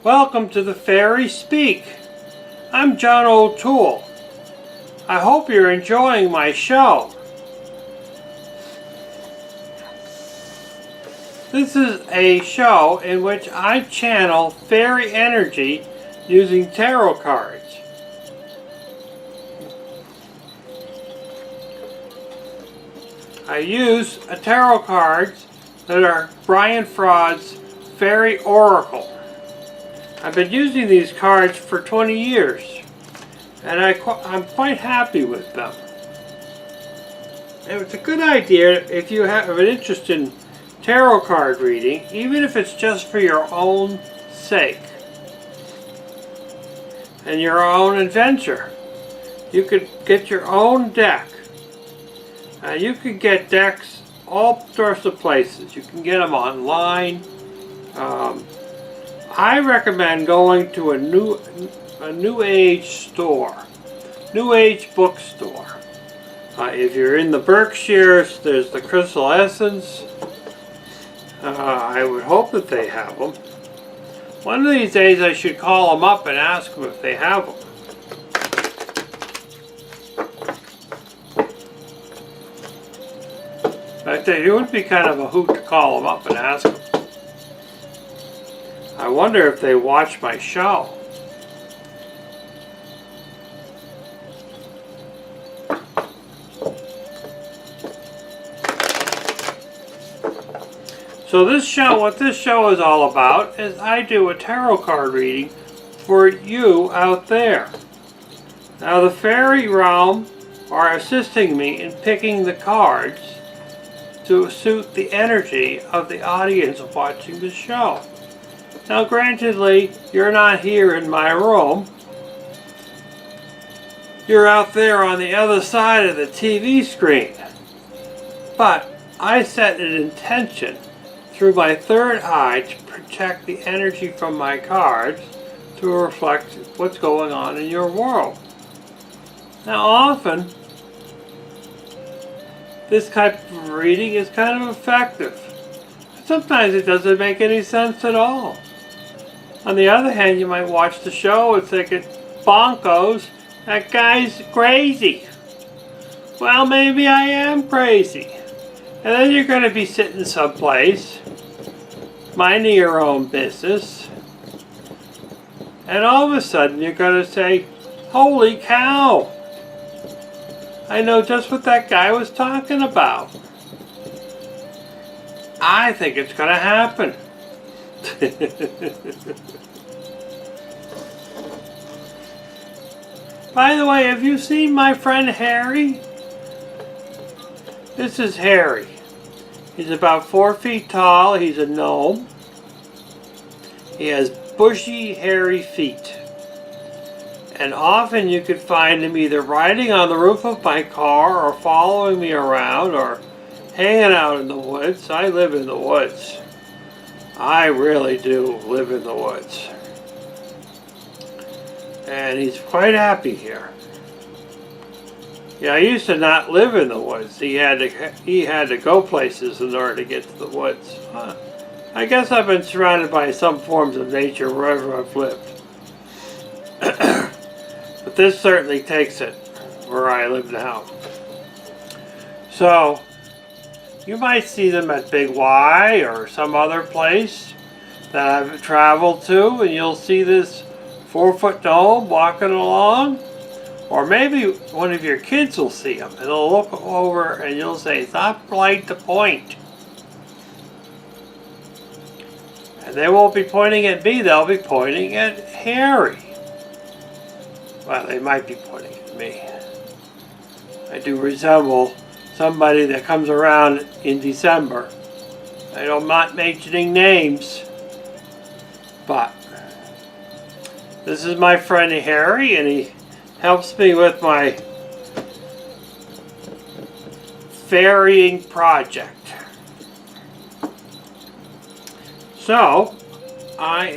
Welcome to the FaerySpeak. I'm John O'Toole. I hope you're enjoying my show. This is a show in which I channel fairy energy using tarot cards. I use tarot cards that are Brian Fraud's Fairy Oracle. I've been using these cards for 20 years and I'm quite happy with them. And it's a good idea if you have an interest in tarot card reading, even if it's just for your own sake and your own adventure. You could get your own deck. You can get decks all sorts of places. You can get them online. I recommend going to a new age store, new age bookstore. If you're in the Berkshires, there's the Crystal Essence. I would hope that they have them. One of these days I should call them up and ask them if they have them. In fact, it would be kind of a hoot to call them up and ask them. I wonder if they watch my show. So what this show is all about is I do a tarot card reading for you out there. Now the fairy realm are assisting me in picking the cards to suit the energy of the audience watching the show. Now grantedly, you're not here in my room. You're out there on the other side of the TV screen. But I set an intention through my third eye to protect the energy from my cards to reflect what's going on in your world. Now often, this type of reading is kind of effective. Sometimes it doesn't make any sense at all. On the other hand, you might watch the show and think, bonkos, that guy's crazy. Well, maybe I am crazy. And then you're going to be sitting someplace, minding your own business, and all of a sudden you're going to say, holy cow, I know just what that guy was talking about. I think it's going to happen. By the way, have you seen my friend Harry? This is Harry. He's about 4 feet tall. He's a gnome. He has bushy, hairy feet. And often you could find him either riding on the roof of my car or following me around or hanging out in the woods. I live in the woods. I really do live in the woods. And he's quite happy here. Yeah, I used to not live in the woods. He had to go places in order to get to the woods. I guess I've been surrounded by some forms of nature wherever I've lived. But this certainly takes it where I live now. So, you might see them at Big Y or some other place that I've traveled to, and you'll see this 4-foot gnome walking along. Or maybe one of your kids will see him, and they'll look over and you'll say, stop right to point. And they won't be pointing at me, they'll be pointing at Harry. Well, they might be pointing at me. I do resemble somebody that comes around in December. I'm not mentioning names, but this is my friend Harry, and he helps me with my ferrying project. So, I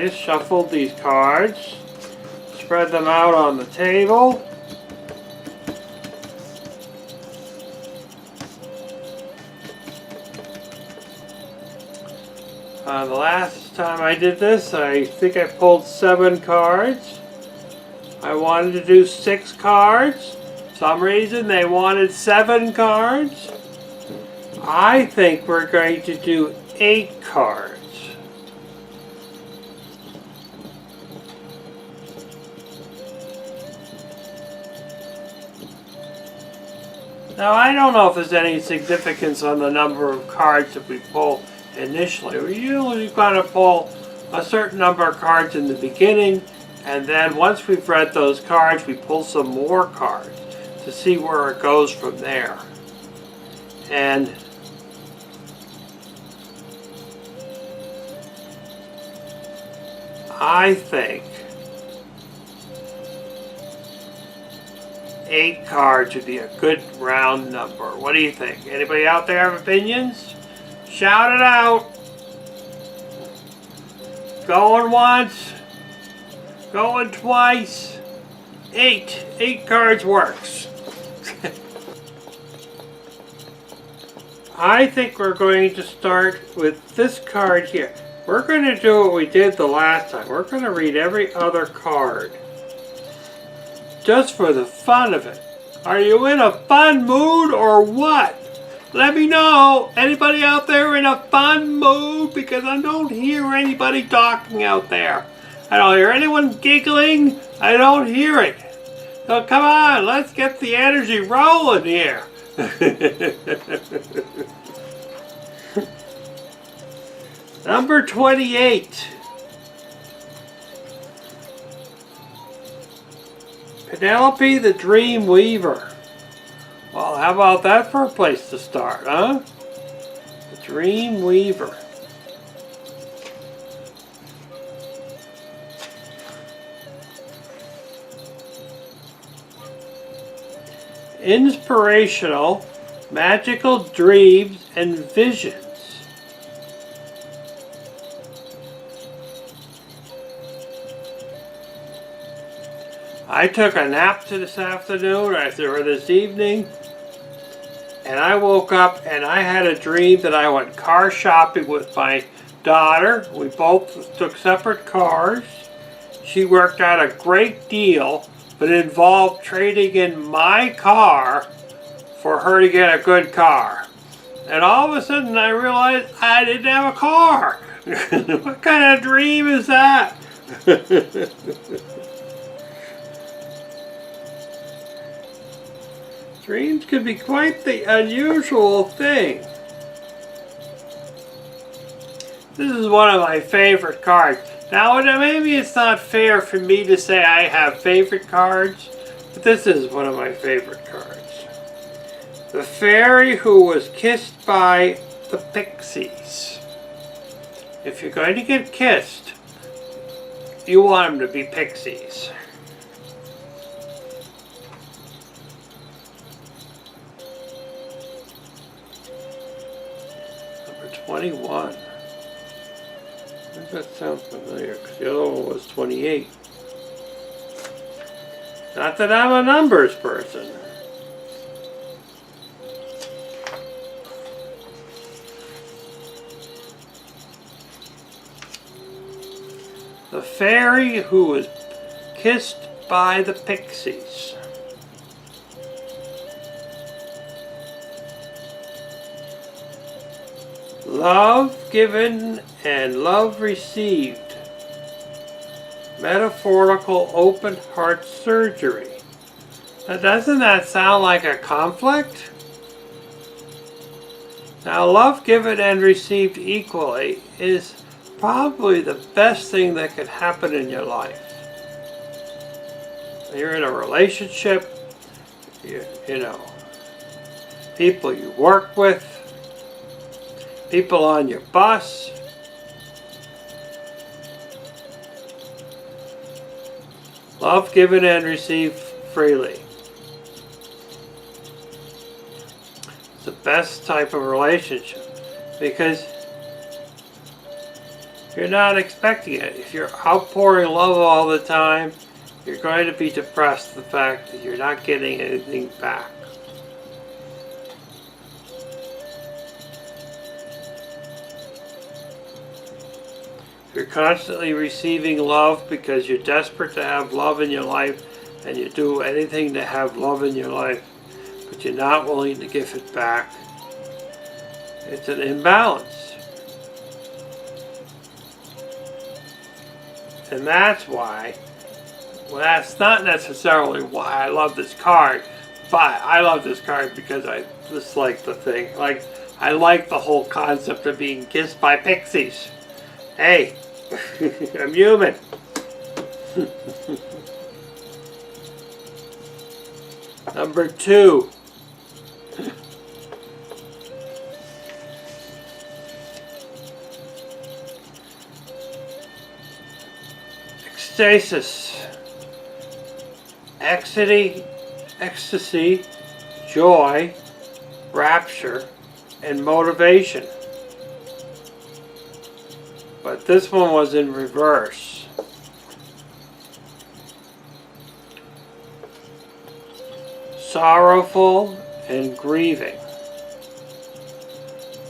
just shuffled these cards, spread them out on the table. The last time I did this, I think I pulled 7 cards. I wanted to do 6 cards. For some reason they wanted 7 cards. I think we're going to do 8 cards. Now I don't know if there's any significance on the number of cards that we pull initially. We usually kind of pull a certain number of cards in the beginning, and then once we've read those cards, we pull some more cards to see where it goes from there. And I think 8 cards would be a good round number. What do you think? Anybody out there have opinions? Shout it out. Going once. Going twice. 8. 8 cards works. I think we're going to start with this card here. We're going to do what we did the last time. We're going to read every other card. Just for the fun of it. Are you in a fun mood or what? Let me know. Anybody out there in a fun mood? Because I don't hear anybody talking out there. I don't hear anyone giggling. I don't hear it. So come on, let's get the energy rolling here. Number 28. Penelope the Dream Weaver. Well, how about that for a place to start, huh? The Dream Weaver. Inspirational, magical dreams and visions. I took a nap this afternoon or this evening, and I woke up and I had a dream that I went car shopping with my daughter. We both took separate cars. She worked out a great deal, but it involved trading in my car for her to get a good car. And all of a sudden I realized I didn't have a car. What kind of dream is that? Dreams could be quite the unusual thing. This is one of my favorite cards. Now, maybe it's not fair for me to say I have favorite cards, but this is one of my favorite cards. The Fairy Who Was Kissed by the Pixies. If you're going to get kissed, you want them to be pixies. Number 21. Does that sound familiar? Because the other one was 28. Not that I'm a numbers person. The Fairy Who Was Kissed by the Pixies. Love given and love received. Metaphorical open heart surgery. Now, doesn't that sound like a conflict? Now, love given and received equally is probably the best thing that could happen in your life. You're in a relationship, you know, people you work with, people on your bus. Love given and received freely. It's the best type of relationship because you're not expecting it. If you're outpouring love all the time, you're going to be depressed the fact that you're not getting anything back. You're constantly receiving love because you're desperate to have love in your life, and you do anything to have love in your life, but you're not willing to give it back. It's an imbalance. And that's why, well, that's not necessarily why I love this card, but I love this card because I just like the thing. Like, I like the whole concept of being kissed by pixies. Hey, I'm human. Number 2. Ecstasis. Ecstasy, joy, rapture, and motivation. But this one was in reverse. Sorrowful and grieving.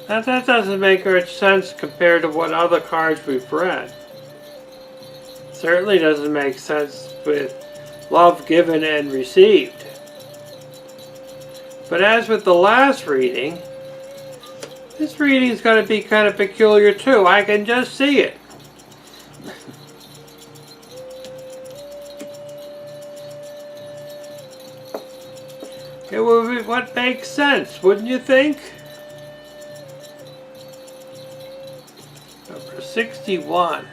Now that doesn't make much sense compared to what other cards we've read. Certainly doesn't make sense with love given and received. But as with the last reading, this reading is going to be kind of peculiar too. I can just see it. It would be what makes sense, wouldn't you think? Number 61.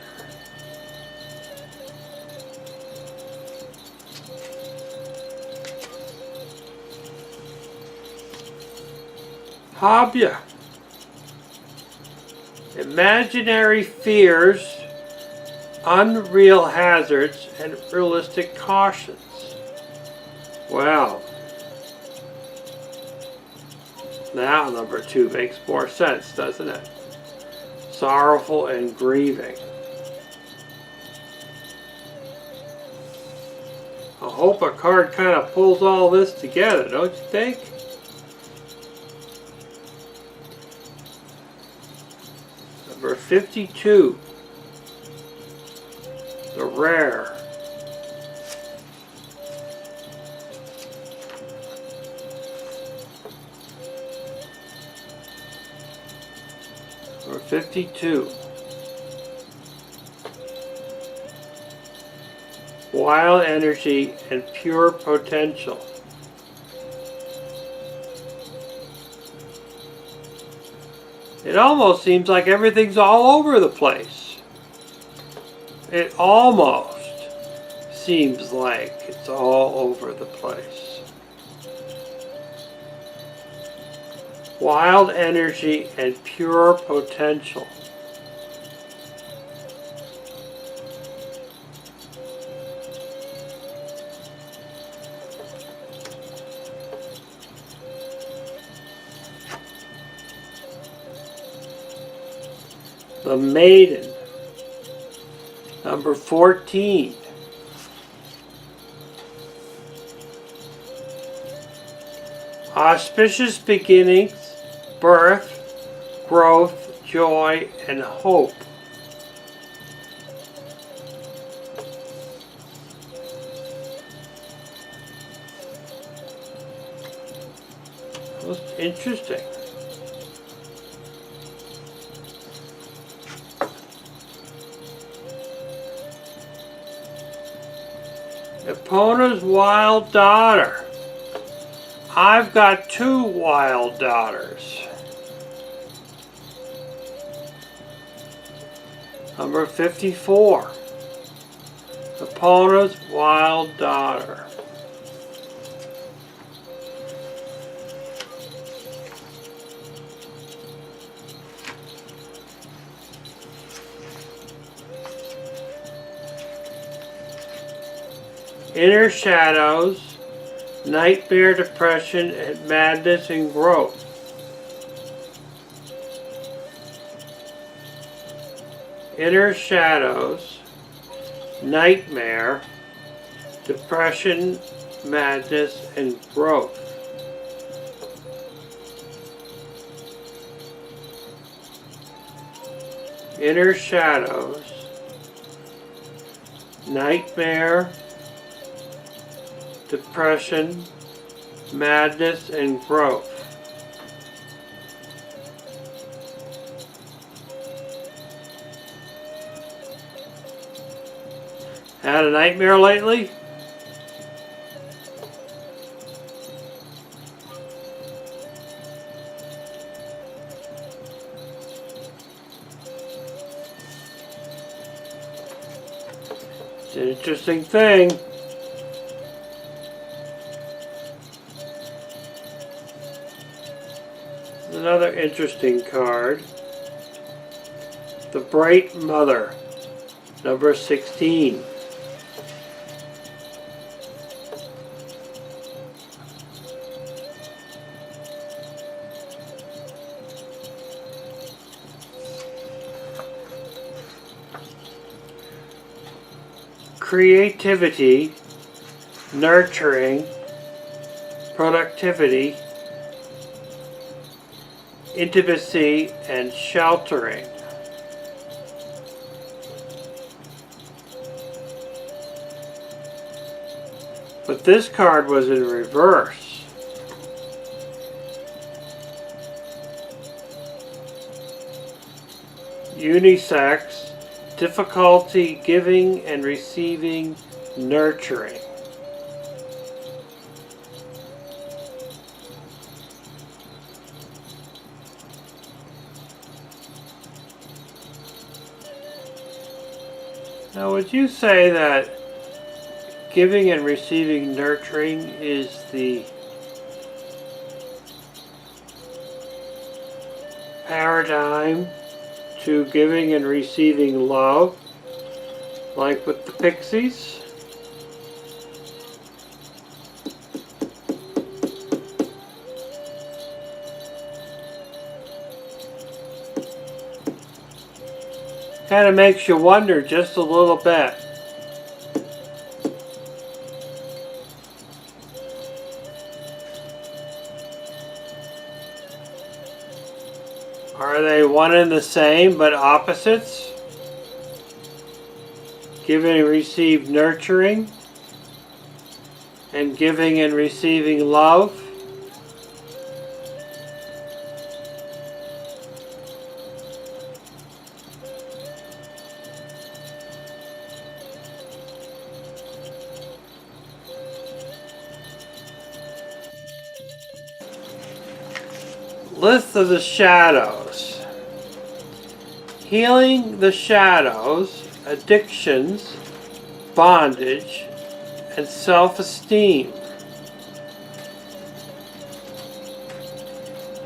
Hobya. Imaginary fears, unreal hazards, and realistic cautions. Well, now number 2 makes more sense, doesn't it? Sorrowful and grieving. I hope a card kind of pulls all this together, don't you think? Number 52, the rare. Number 52, wild energy and pure potential. It almost seems like everything's all over the place. It almost seems like it's all over the place. Wild energy and pure potential. The Maiden, number 14. Auspicious beginnings, birth, growth, joy, and hope. Most interesting. Epona's wild daughter. I've got 2 wild daughters. Number 54. Epona's wild daughter. Inner shadows, nightmare, depression, and madness and growth. Inner shadows, nightmare, depression, madness, and growth. Inner shadows, nightmare, depression, madness, and growth. Had a nightmare lately? It's an interesting thing. Another interesting card. The Bright Mother, number 16. Creativity, nurturing, productivity, intimacy, and sheltering. But this card was in reverse. Unisex, difficulty giving and receiving nurturing. Now, would you say that giving and receiving nurturing is the paradigm to giving and receiving love, like with the Pixies? Kind of makes you wonder just a little bit. Are they one and the same but opposites? Giving and receive nurturing, and giving and receiving love. List of the shadows. Healing the shadows, addictions, bondage, and self-esteem.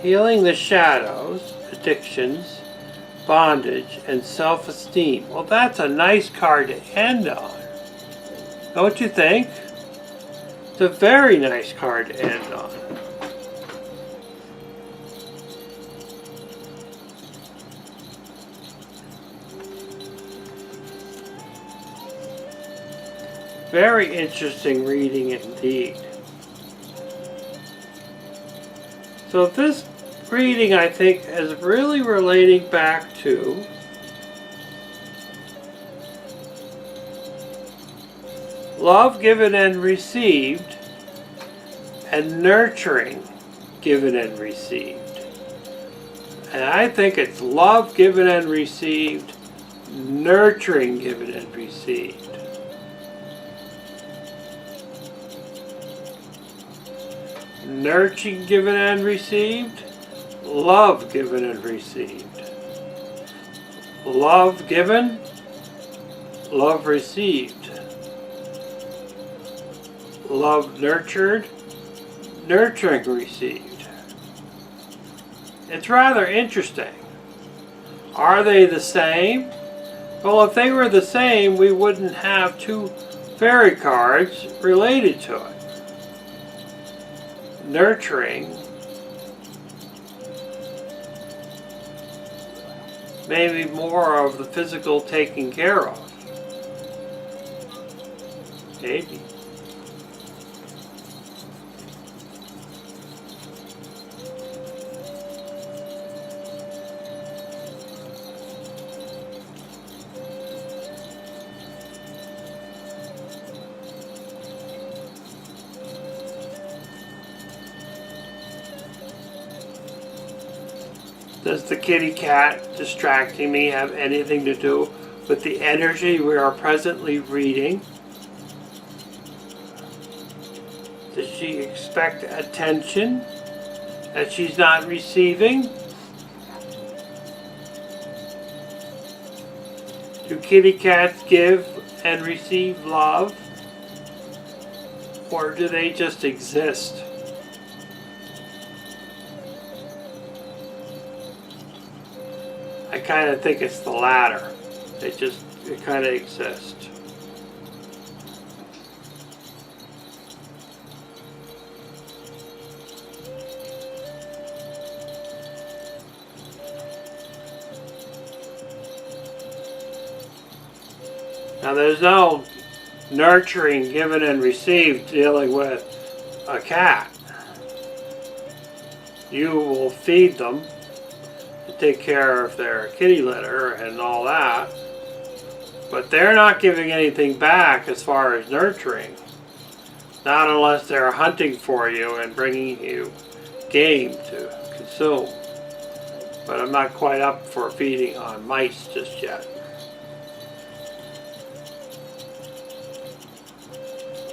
Healing the shadows, addictions, bondage, and self-esteem. Well, that's a nice card to end on. Don't you think? It's a very nice card to end on. Very interesting reading indeed. So this reading, I think, is really relating back to love given and received, and nurturing given and received. And I think it's love given and received, nurturing given and received. Nurturing given and received, love given and received. Love given, love received. Love nurtured, nurturing received. It's rather interesting. Are they the same? Well, if they were the same, we wouldn't have two fairy cards related to it. Nurturing, maybe more of the physical taking care of. Maybe. Does the kitty cat distracting me have anything to do with the energy we are presently reading? Does she expect attention that she's not receiving? Do kitty cats give and receive love? Or do they just exist? I kind of think it's the latter. They kind of exist. Now there's no nurturing given and received dealing with a cat. You will feed them, take care of their kitty litter and all that, but they're not giving anything back as far as nurturing. Not unless they're hunting for you and bringing you game to consume. But I'm not quite up for feeding on mice just yet.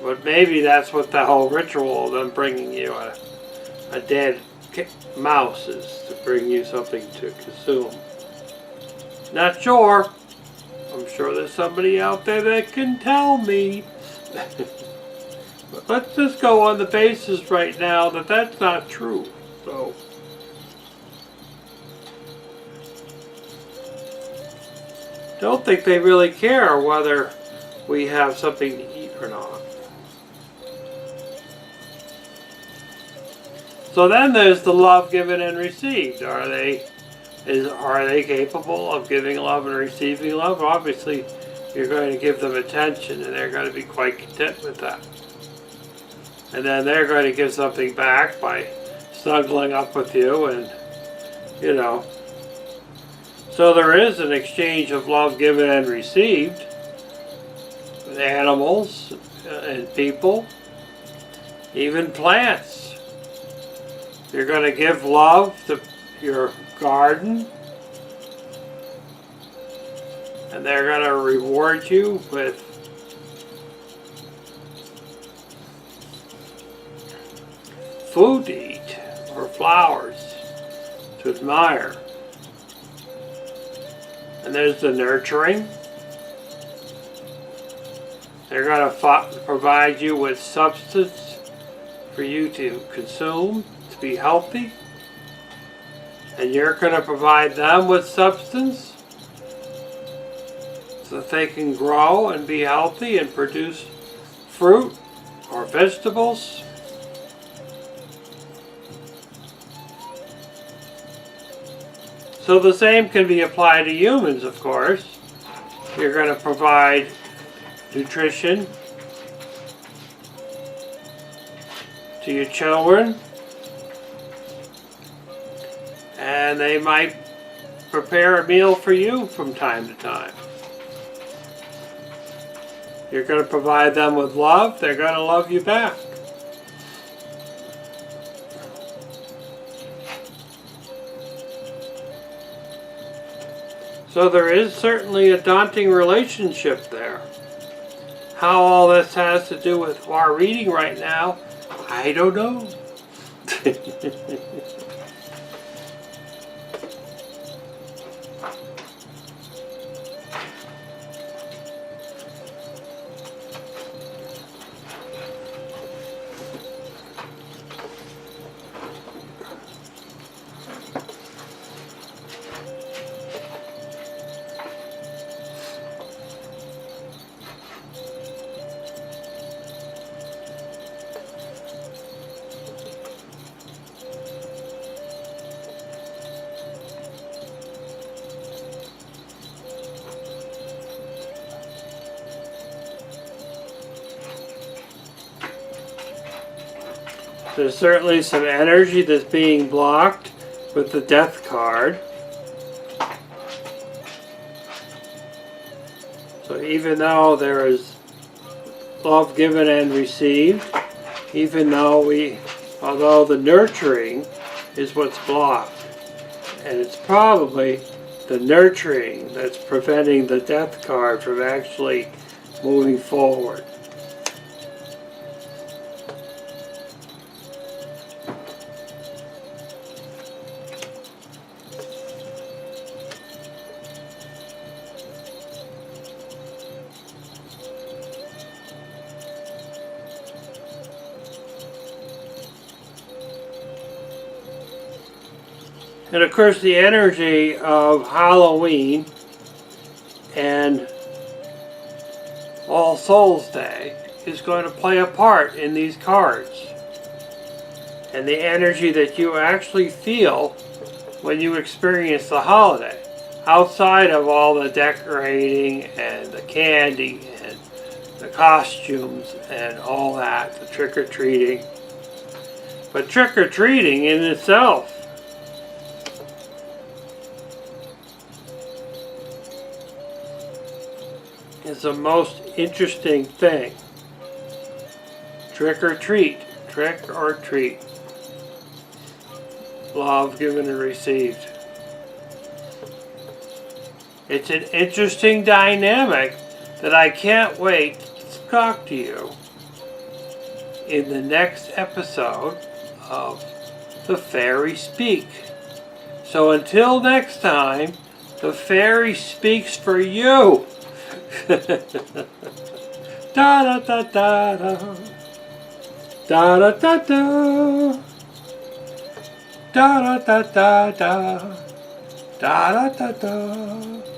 But maybe that's what the whole ritual of them bringing you a dead mouse is, to bring you something to consume. Not sure. I'm sure there's somebody out there that can tell me. But let's just go on the basis right now that that's not true. So don't think they really care whether we have something to eat or not. So then there's the love given and received. Are they capable of giving love and receiving love? Obviously, you're going to give them attention, and they're going to be quite content with that. And then they're going to give something back by snuggling up with you, and So there is an exchange of love given and received with animals and people, even plants. You're going to give love to your garden, and they're going to reward you with food to eat or flowers to admire. And there's the nurturing. They're going to provide you with substance for you to consume, to be healthy. And you're going to provide them with substance so that they can grow and be healthy and produce fruit or vegetables. So the same can be applied to humans, of course. You're going to provide nutrition to your children, and they might prepare a meal for you from time to time. You're going to provide them with love, they're going to love you back. So there is certainly a daunting relationship there. How all this has to do with our reading right now, I don't know. There's certainly some energy that's being blocked with the Death card. So even though there is love given and received, although the nurturing is what's blocked, And it's probably the nurturing that's preventing the death card from actually moving forward. And of course the energy of Halloween and All Souls Day is going to play a part in these cards. And the energy that you actually feel when you experience the holiday. Outside of all the decorating and the candy and the costumes and all that, the trick-or-treating. But trick-or-treating in itself is the most interesting thing. Trick or treat, trick or treat. Love given and received. It's an interesting dynamic that I can't wait to talk to you in the next episode of the FaerySpeak. So until next time, the Fairy speaks for you. Da da da da da da da da da da da da da da da da da.